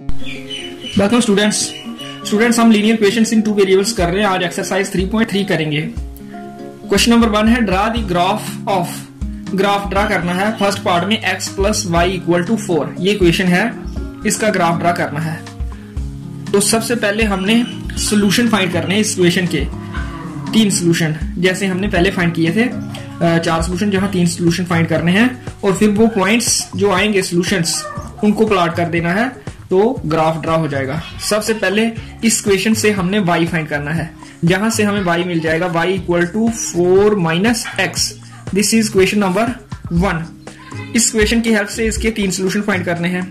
Welcome students हम linear equations इन two variables कर रहे हैं। आज एक्सरसाइज 3.3 करेंगे। क्वेश्चन नंबर 1 है ड्रा द ग्राफ ड्रा करना है। फर्स्ट पार्ट में x plus y equal to 4 ये इक्वेशन है, इसका ग्राफ ड्रा करना है। तो सबसे पहले हमने सोल्यूशन फाइंड करने हैं इस इक्वेशन के। 3 सोल्यूशन जैसे हमने पहले फाइंड किए थे, 4 सोल्यूशन जहां 3 सोल्यूशन फाइंड करने हैं और फिर वो पॉइंट्स जो आएंगे सोल्यूशंस उनको प्लॉट कर देना है तो ग्राफ ड्रा हो जाएगा। सबसे पहले इस इक्वेशन से हमने y फाइंड करना है, जहां से हमें y मिल जाएगा y equal to 4 minus x. This is equation number 1। इस इक्वेशन की हेल्प से इसके 3 सोल्यूशन फाइंड करने हैं।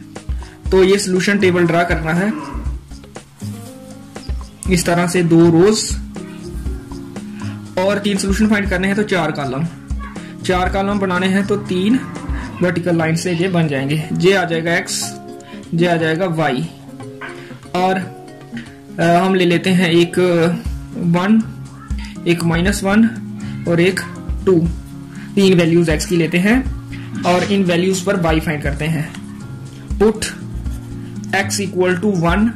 तो ये सोल्यूशन टेबल ड्रा करना है इस तरह से 2 रोज, और 3 सोल्यूशन फाइंड करने हैं तो 4 कॉलम बनाने हैं तो 3 वर्टिकल लाइन से ये बन जाएंगे। ये आ जाएगा x, ये आ जाएगा y, और हम ले लेते हैं एक 1, एक -1 और एक 2। 3 वैल्यूज x की लेते हैं और इन वैल्यूज पर y फाइंड करते हैं। Put x equal to 1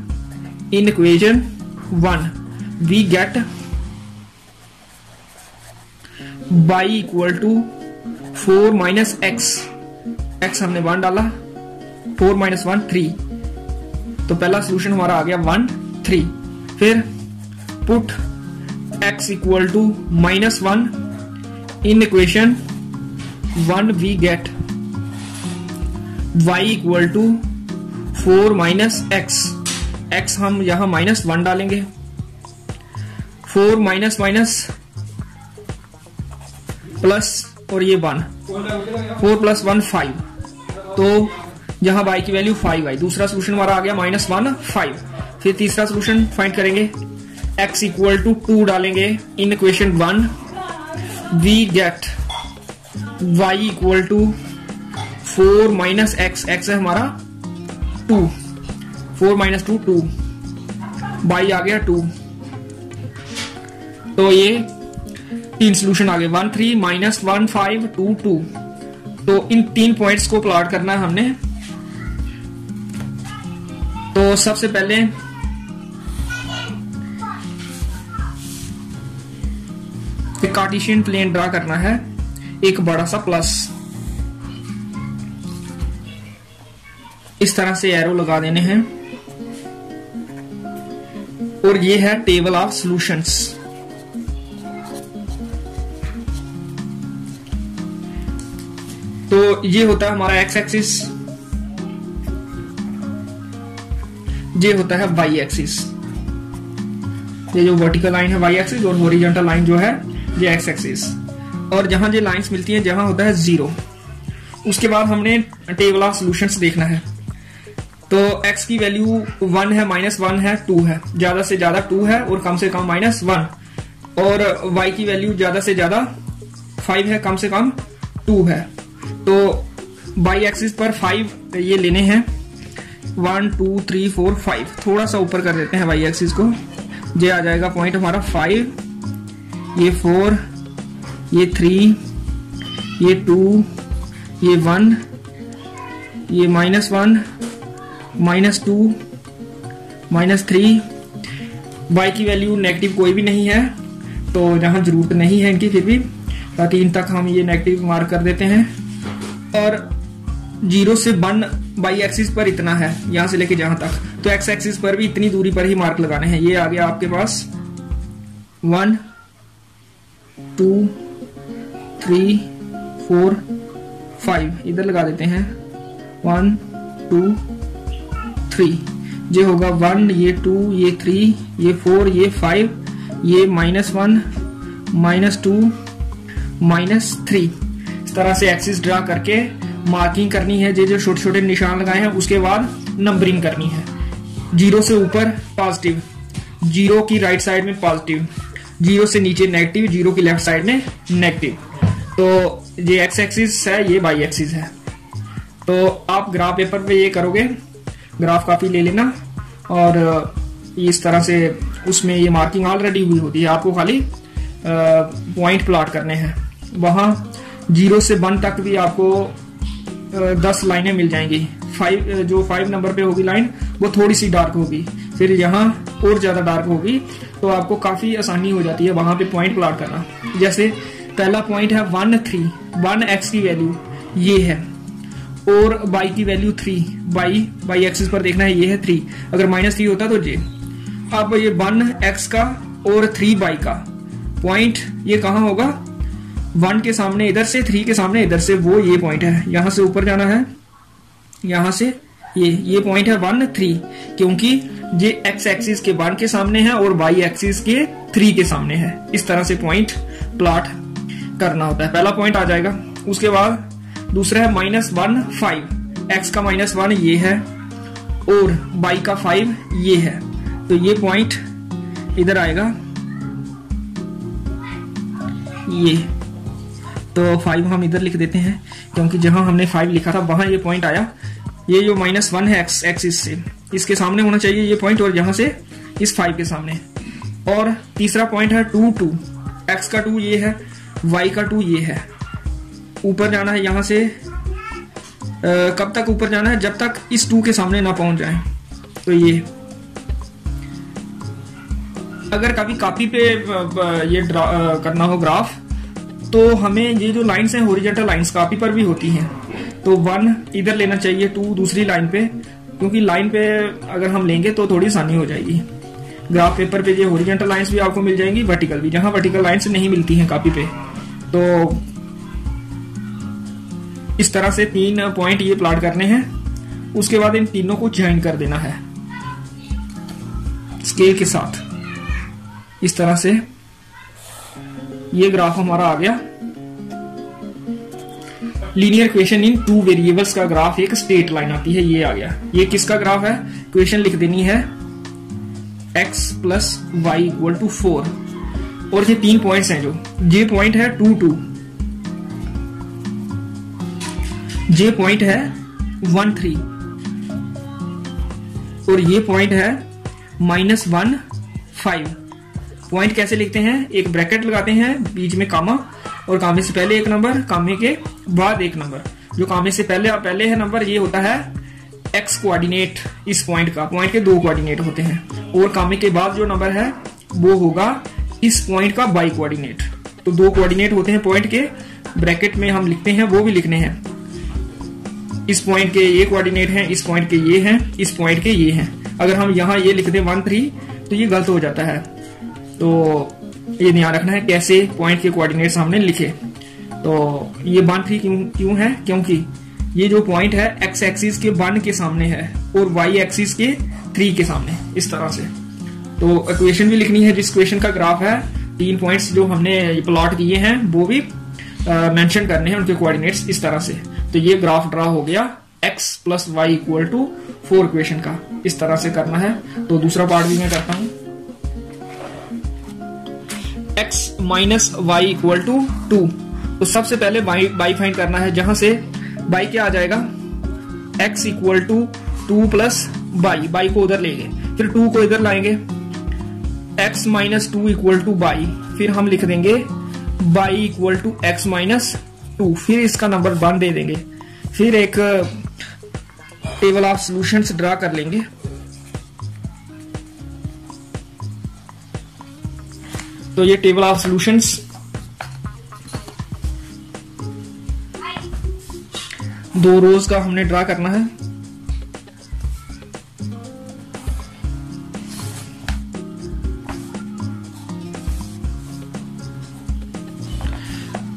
in equation 1, we get y equal to 4 minus x हमने 1 डाला, 4 माइनस 1 3। तो पहला सोल्यूशन हमारा आ गया 1 3। फिर put x equal to -1 in equation 1, we get y equal to 4 minus x हम यहां -1 डालेंगे। 4 माइनस प्लस और ये 1, 4 प्लस 1 5। तो यहां y की वैल्यू 5 आई। दूसरा सोल्यूशन हमारा आ गया -1 5। फिर तीसरा सोल्यूशन फाइंड करेंगे, x इक्वल टू 2 डालेंगे in equation 1, we get y equal to 4 minus x है हमारा 2, 4 माइनस 2 2, y आ गया 2। तो ये 3 सोल्यूशन आ गए, 1 3 -1 5 2 2। तो इन 3 पॉइंट्स को प्लॉट करना है हमने। तो सबसे पहले कार्टेशियन प्लेन ड्रा करना है, एक बड़ा सा प्लस, इस तरह से एरो लगा देने हैं। और ये है टेबल ऑफ सॉल्यूशंस। तो ये होता है हमारा x एक्सिस, ये होता है y एक्सिस। ये जो वर्टिकल लाइन है y एक्सिस और हॉरिजॉन्टल लाइन जो है ये x एक्सिस। और जहां ये लाइंस मिलती हैं जहां होता है 0। उसके बाद हमने टेबल ऑफ सॉल्यूशंस देखना है। तो x की वैल्यू 1 है, -1 है, 2 है, ज्यादा से ज्यादा 2 है और कम से कम -1। और y की वैल्यू ज्यादा से ज्यादा 5 है, कम से कम 2 है। तो y एक्सिस पर 5 ये लेने हैं, 1 2 3 4 5। थोड़ा सा ऊपर कर देते हैं y एक्सिस को। ये आ जाएगा पॉइंट हमारा 5, ये 4, ये 3, ये 2, ये 1, ये -1 -2 -3। y की वैल्यू नेगेटिव कोई भी नहीं है, तो जहां जरूरत नहीं है इनकी, फिर भी 3 तक हम ये नेगेटिव मार्क कर देते हैं। और 0 से 1 y एक्सिस पर इतना है, यहां से लेके जहां तक। तो x एक्सिस पर भी इतनी दूरी पर ही मार्क लगाने हैं। ये आ गया आपके पास 1 2 3 4 5। इधर लगा देते हैं 1 2 3। ये होगा 1, ये 2, ये 3, ये 4, ये 5, ये -1 -2 -3। इस तरह से एक्सिस ड्रा करके मार्किंग करनी है। ये जो छोटे छोटे निशान लगाए हैं उसके बाद नंबरिंग करनी है। 0 से ऊपर पॉजिटिव, 0 की राइट साइड में पॉजिटिव, 0 से नीचे नेगेटिव, 0 की लेफ्ट साइड में नेगेटिव। तो ये x एक्सिस है, ये y एक्सिस है। तो आप ग्राफ पेपर पे ये करोगे, ग्राफ काफी ले लेना और इस तरह से उसमें ये मार्किंग ऑलरेडी हुई होती है। आपको खाली पॉइंट प्लॉट करने हैं। वहां 0 से 1 तक भी आपको 10 लाइनें मिल जाएंगी। 5 जो 5 नंबर पे होगी लाइन वो थोड़ी सी डार्क होगी, फिर यहाँ और ज्यादा डार्क होगी, तो आपको काफी आसानी हो जाती है वहां पे पॉइंट प्लॉट करना। जैसे पहला पॉइंट है 1 3, 1 x की वैल्यू ये है और y की वैल्यू 3, y एक्सिस पर देखना है, ये है 3, अगर -3 होता तो ये। अब ये 1 x का और 3 y का पॉइंट ये कहाँ होगा, 1 के सामने इधर से, 3 के सामने इधर से, वो ये पॉइंट है, यहां से ऊपर जाना है, यहां से ये पॉइंट है 1 3, क्योंकि ये x एक्सिस के 1 के सामने है और y एक्सिस के 3 के सामने है। इस तरह से पॉइंट प्लॉट करना होता है, पहला पॉइंट आ जाएगा। उसके बाद दूसरा है -1 5, x का -1 ये है और y का 5 ये है, तो ये पॉइंट इधर आएगा, ये तो 5 हम इधर लिख देते हैं, क्योंकि जहां हमने 5 लिखा था वहां ये पॉइंट आया। ये जो -1 है x एक्सिस से, इसके सामने होना चाहिए ये पॉइंट, और यहां से इस 5 के सामने। और तीसरा पॉइंट है 2 2, x का 2 ये है, y का 2 ये है। ऊपर जाना है यहां से, कब तक ऊपर जाना है, जब तक इस 2 के सामने ना पहुंच जाए। तो ये अगर कभी कॉपी पे ये करना हो ग्राफ, तो हमें ये जो लाइंस हैं हॉरिजॉन्टल लाइंस कॉपी पर भी होती हैं, तो 1 इधर लेना चाहिए, 2 दूसरी लाइन पे, क्योंकि लाइन पे अगर हम लेंगे तो थोड़ी आसानी हो जाएगी। ग्राफ पेपर पे ये हॉरिजॉन्टल लाइंस भी आपको मिल जाएंगी, वर्टिकल भी, जहां वर्टिकल लाइंस नहीं मिलती हैं कॉपी पे। तो इस तरह से 3 पॉइंट ये प्लॉट करने हैं। उसके बाद इन तीनों को ज्वाइन कर देना है स्केल के साथ। इस तरह से ये ग्राफ हमारा आ गया। लीनियर इक्वेशन इन 2 वेरिएबल्स का ग्राफ, एक स्ट्रेट लाइन आती है, ये आ गया। ये किसका ग्राफ है, इक्वेशन लिख देनी है x + y = 4, और ये 3 पॉइंट्स हैं, जो ये पॉइंट है 2 2, ये पॉइंट है 1 3, और ये पॉइंट है -1 5। पॉइंट कैसे लिखते हैं, एक ब्रैकेट लगाते हैं, बीच में कामा, और कामे से पहले एक नंबर, कामे के बाद एक नंबर। जो कामे से पहले है नंबर, ये होता है x कोऑर्डिनेट इस पॉइंट का, पॉइंट के 2 कोऑर्डिनेट होते हैं, और कामे के बाद जो नंबर है वो होगा इस पॉइंट का y कोऑर्डिनेट। तो 2 कोऑर्डिनेट होते हैं पॉइंट के, ब्रैकेट में हम लिखते हैं, वो भी लिखने हैं। इस पॉइंट के ये कोऑर्डिनेट हैं, इस पॉइंट के ये हैं, इस पॉइंट के ये हैं। अगर हम यहाँ ये लिख दें 1 3, तो ये गलत हो जाता है। तो ये ध्यान रखना है कैसे पॉइंट के कोऑर्डिनेट सामने लिखे। तो ये 1 3 क्यों है, क्योंकि ये जो पॉइंट है x एक्सिस के 1 के सामने है और y एक्सिस के 3 के सामने, इस तरह से। तो इक्वेशन भी लिखनी है, जिस इक्वेशन का ग्राफ है, 3 पॉइंट्स जो हमने प्लॉट किए हैं वो भी मेंशन करने हैं, उनके कोऑर्डिनेट्स इस तरह से। तो ये ग्राफ ड्रा हो गया x + y = 4 इक्वेशन का, इस तरह से करना है। तो दूसरा पार्ट भी मैं करता हूं। x - y = 2, तो सबसे पहले y फाइंड करना है, जहां से y क्या आ जाएगा, x = 2 + y को उधर लेंगे, फिर 2 को इधर लाएंगे, x - 2 = y, फिर हम लिख देंगे y = x - 2, फिर इसका नंबर 1 दे देंगे, फिर एक टेबल ऑफ सॉल्यूशंस ड्रा कर लेंगे। तो ये टेबल ऑफ सॉल्यूशंस, दो रोज का हमने ड्रा करना है।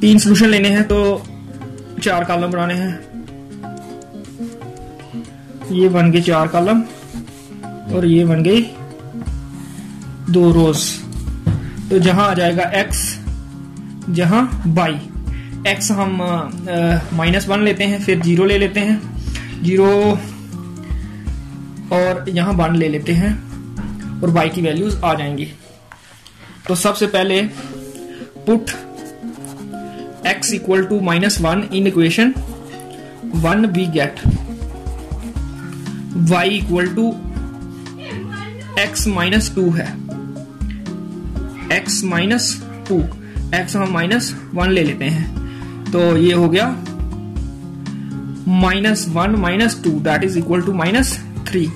तीन सॉल्यूशन लेने हैं तो 4 कॉलम बनाने हैं। ये बन गए 4 कॉलम और ये बन गई 2 रोज। तो जहां आ जाएगा x, जहां y, x हम -1 लेते हैं, फिर 0 ले लेते हैं, 0 और यहां 1 ले लेते हैं, और y की वैल्यूज आ जाएंगी। तो सबसे पहले put x = -1 in equation 1, we get y = x - 2 है, x - 2, x हम -1 ले लेते हैं, तो ये हो गया -1 - 2 दैट इज इक्वल टू -3।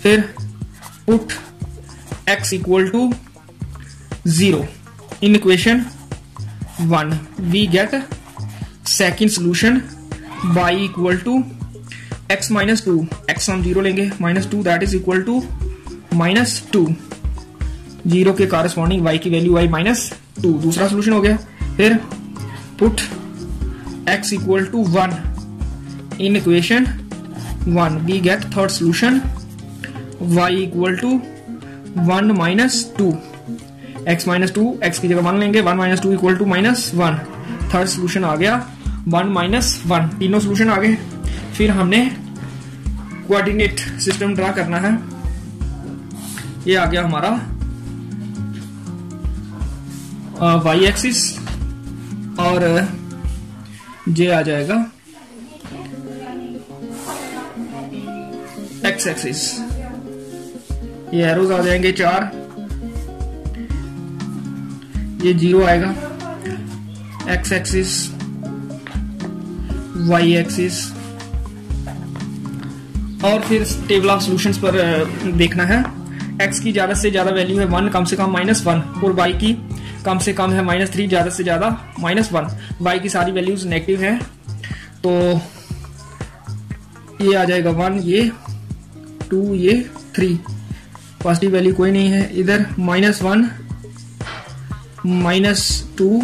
फिर put x equal to 0 in equation 1, we get second solution y equal to x minus 2, x हम 0 लेंगे, -2 दैट इज इक्वल टू -2, 0 के कारस्पॉन्डिंग y की वैल्यू y -2, दूसरा सोल्यूशन हो गया। फिर put x equal to 1 in equation 1, we get third solution y equal to 1 -2, x -2, x की जगह 1 लेंगे, 1 -2 इक्वल टू -1, थर्ड सोल्यूशन आ गया 1 -1, तीनों सोल्यूशन आ गए। फिर हमने कोऑर्डिनेट सिस्टम ड्रा करना है। ये आ गया हमारा y एक्सिस और ये आ जाएगा x एक्सिस। ये एरोज आ जाएंगे 4, ये 0 आएगा, x एक्सिस, y एक्सिस, और फिर टेबल ऑफ सॉल्यूशंस पर देखना है। x की ज्यादा से ज्यादा वैल्यू है 1, कम से कम -1, और y की कम से कम है -3, ज्यादा से ज्यादा -1। y की सारी वैल्यूज नेगेटिव है, तो ये आ जाएगा 1, ये 2, ये 3, पॉजिटिव वैल्यू कोई नहीं है इधर, -1, -2,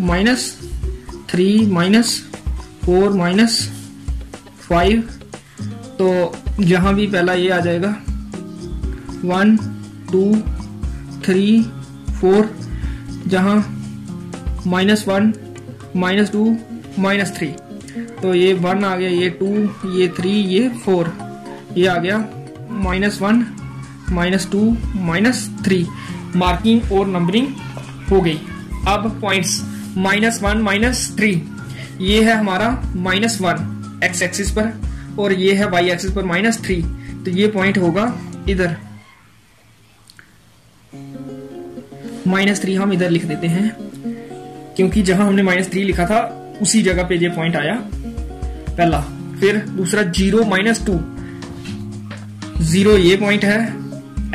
-3, -4, -5, तो जहां भी पहला ये आ जाएगा 1, 2, 3, 4, जहां -1, -2, -3, तो ये 1 आ गया, ये 2, ये 3, ये 4, ये आ गया -1, -2, -3, मार्किंग और नंबरिंग हो गई। अब पॉइंट्स -1, -3, ये है हमारा -1 x एक्सिस पर और ये है y एक्सिस पर -3, तो ये पॉइंट होगा इधर, -3 हम इधर लिख देते हैं क्योंकि जहां हमने -3 लिखा था उसी जगह पे ये पॉइंट आया पहला। फिर दूसरा 0, -2, 0 ये पॉइंट है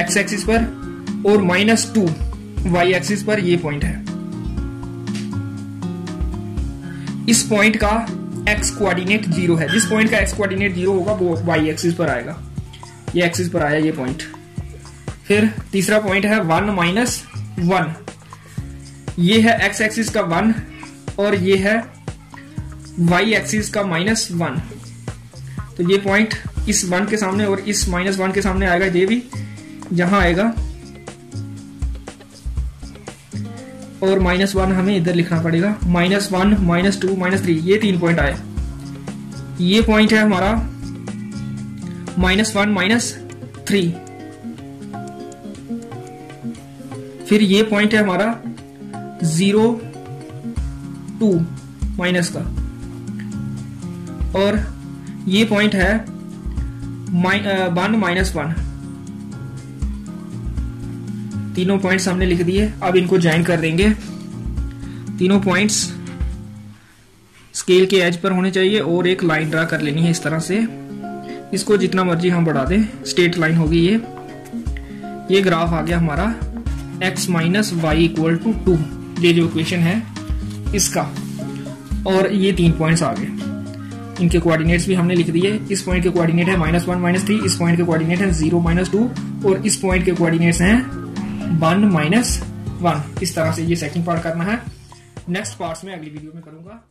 x एक्सिस पर, और -2 y एक्सिस पर ये पॉइंट है। इस पॉइंट का x कोऑर्डिनेट 0 है, जिस पॉइंट का x कोऑर्डिनेट 0 होगा वो y एक्सिस पर आएगा, ये एक्सिस पर आया ये पॉइंट। फिर तीसरा पॉइंट है 1, -1, ये है x एक्सिस का 1 और ये है y एक्सिस का -1, तो ये पॉइंट इस 1 के सामने और इस -1 के सामने आएगा, ये भी यहां आएगा, और -1 हमें इधर लिखना पड़ेगा, -1, -2, -3, ये 3 पॉइंट आए। ये पॉइंट है हमारा -1, -3, फिर ये पॉइंट है हमारा 0, 2 माइनस का, और ये पॉइंट है 1, -1, तीनों पॉइंट्स हमने लिख दिए। अब इनको ज्वाइन कर देंगे। तीनों पॉइंट्स स्केल के एज पर होने चाहिए और एक लाइन ड्रा कर लेनी है इस तरह से, इसको जितना मर्जी हम बढ़ा दें, स्ट्रेट लाइन होगी ये ग्राफ आ गया हमारा x - y इक्वल टू 2, ये जो इक्वेशन है इसका, और ये 3 पॉइंट्स आ गए, इनके कोऑर्डिनेट्स भी हमने लिख दिए। इस पॉइंट के कोऑर्डिनेट है -1, -3, इस पॉइंट के कोऑर्डिनेट है 0, -2, और इस पॉइंट के कोऑर्डिनेट्स हैं 1, -1। इस तरह से ये सेकंड पार्ट करना है, नेक्स्ट पार्ट्स में अगली वीडियो में करूंगा।